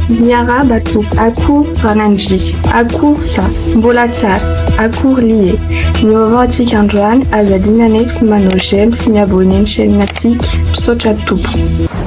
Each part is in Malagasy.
Miaraba tompoko, akory ranandry, akory sa, mbola tsara, akory lie. Ny vaovao antsika androany azadina nefa manao j'aime sy miabonye ny chaîne antsika misaotra tompoko.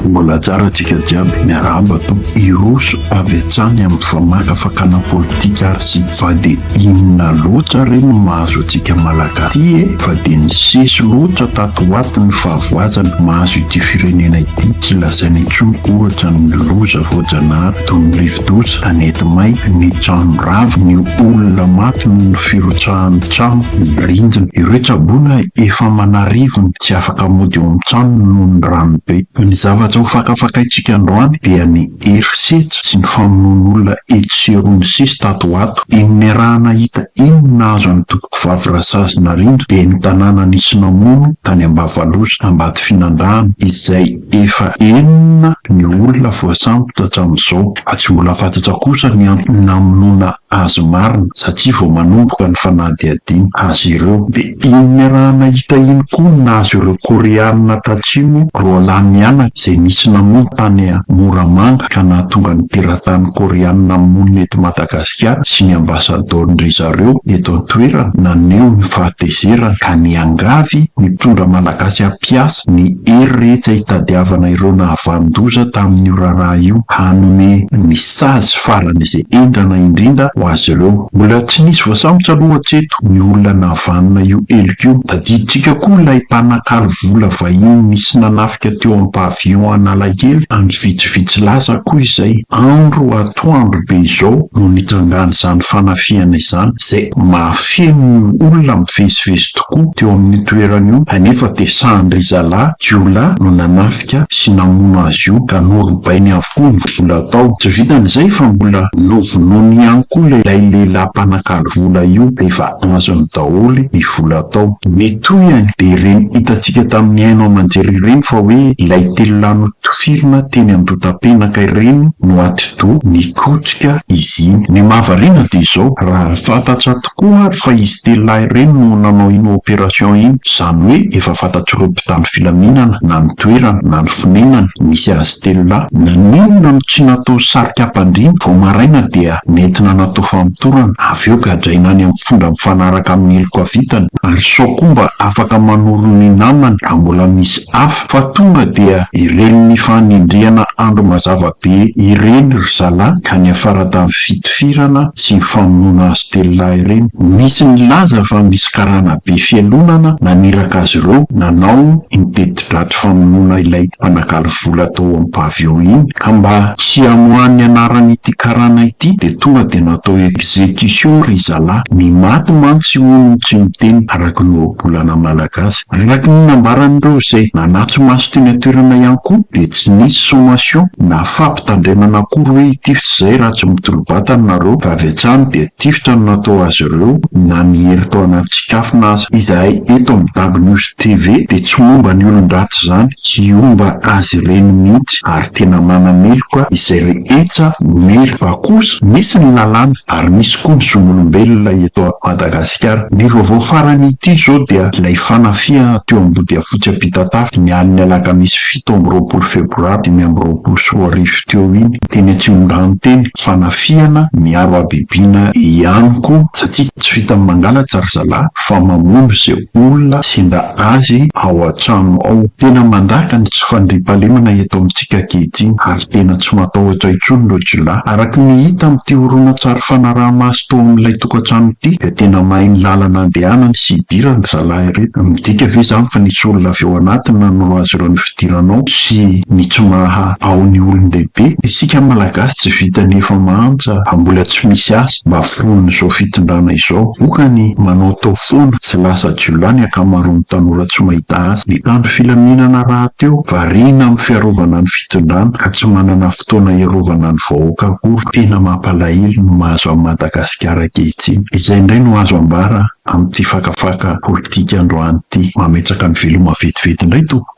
Mbola tsara antsika jiaby, miaraba tompoko. Iroso avy hatrany amin'ny famakafakana politika ary sy fa dia inona loatra reny mahazo antsika malagasy fa dia ny sesy loatra tato ho ato ny fahavoazana mahazo ity firenena ity. Tsy lazaina intsony ohatra ny loza voajanahary toy ny rivo-doza, tanety may, ny trano ravo, ny olona maty ny firotsahan'ny trano, ny rindrina. Ireo tsaboana efa manarivony tsy afaka mody eo amin'ny trano noho ny ranobe. Ny zavatra ho fakafakaitsika androany dia ny erisetra sy ny famonoan'olona eto sy erony sisy tato ho ato. Iny arahana hita inona azo any tompoko vavy Rasazina rindra dia ny tanàna nisy namono tany Ambavaloza, Ambato Finandrahana, izay efa enina ny olona voasambotra hatramin'izao. Tsy mbola fantatra kosa ny antony namonoana azy marina satria vao manomboka ny fanadihadiana azy ireo. Dia iny arahana hita iny koa nahazo ireo Koreanina tatsimo roa lahy mianaka izay nisy namono tany Moramanga ka nahatonga ny teratany Koreanina monina eto Madagasikara sy ny ambasadôrin-dry zareo eto an-toerana naneho ny fahatezerana ka ny angavy mitondra malagasy ampiasa ny hery rehetra hitadiavana ireo nahavandoza tamin'io raharaha io hanome ny sazy farany izay endrana indrindra ho azy ireo. Mbola tsy nisy voasambotra aloha hatreto ny olona nahavanona io eliko io. Tadiditsika koa ilay mpanakalo vola vahiny nisy nanafika teo amin'ny pavion Analakely any vitsivitsy lasa koa izay andro atoandro be izao no nitrangany izany fanafiana izany izay mahafeno ny olona mivezivezy tokoa teo amin'ny toerana io. Anefa dia Sandry Zalahy jiolahy no nanafika sy namono azy io ka noribainy avokoa ny vola tao. Tsy vitan'izay fa mbola novonoiny ihany koa ilay lehilahy mpanakalo vola io rehefa azony daholy ny vola tao. Metoyany dia ireny hitantsika tamin'ny Hainao Aman-jery ireny fa hoe ilay telolano tofirina teny Andotapenaka ireny no atido nikotrika izy iny. Ny mahavariana dia izao raha fantatra tokoa ary fa izy telonahy ireny no nanao iny opération iny, izany hoe efa fantatro ireo mpitandro filaminana na ny toerana na ny fonenana misy azy telonahy. Nanonona no tsy natao sarika ampandrimy vao maraina dia nentina natao famitorana avy eo gadraina any amin'ny fondra mifanaraka amin'ny heliko avitany ary sao koa mba afaka manoro ny namany raha mbola misy hafa fa tonga dia ireny ny fanindriana andro mazava be ireny ry zalahy ka ny afara tamin'ny fitifirana sy ny famonoana azy telonahy ireny. Misy ny laza fa misy karana be fialonana naniraka azy ireo nanao ny teti-dratry famonoana ilay mpanakalo vola tao amin'ny pavion iny ka mba tsy hamohan'ny anaran'ity karana ity dia tonga dia natao exécution ry zalahy. Ny maty mantsy hono tsy miteny araka ny ohabolana malagasy. Araka ny nambaran'ireo izay nanatso maso teny an-toerana ihany koa dia tsy nisy sommation na fampitandremana akory hoe hitifitra izay raha tsy mitolo-batana nareo ka avy hatrany dia tifitra no natao azy ireo na ny hery tao anaty tsikafona azy. Izahay eto amin'ny Dabo News TV dia tsy momba ny olon-dratsy izany, tsy omba azy ireny mihitsy ary tena manameloka izay rehetra mero fa kosa misy ny lalàna ary misy koa ny zon'olombelona eto Madagasikara. Ny vaovao farany ity zao dia ilay fanafia teo ambody afotsy ampitatafy ny aliny alakamisy 7 febroary 2024 teo iny teny Atsimondrano teny fanafiana miaro abibiana ihany koa satria tsy vita mangalatsy ry zalahy fa mamono izay olona sendra azy ao an-trano ao. Tena mandaka ny tsy fandriampahalemana eto amintsika ankehitriny ary tena tsy matahotra intsony ireo jiolahy. Araka ny hita amin'ity horonan-tsary fanaraha-maso tao amin'ilay tokantrano ity dia tena mahay ny lalana andehanany sy hidirany zalahy ireto. Midika ve izany fa nisy olona avy ao anatiny nanao azy ireo ny fidiranao sy ny tsy maha ao ny olon-dehibe. Isika malagasy tsy vita nefa mahanja mbola tsy misy asa mba aforon'izao fitondrana izao. Okany manao tao foana tsy lasa jiolahy ny akamaroan'ny tanora tsy mahita asa. Ny mpitandro filaminana raha teo variana amin'ny fiarovana ny fitondrana ka tsy manana fotoana iarovana ny vahoaka akory. Tena mampalahelo no mahazo amin'ny Madagasikara ankehitriny. Izay indray no azo ambara amin'ity fakafaka politika androany ity. Mametraka ny veloma vetivety indray tompoko.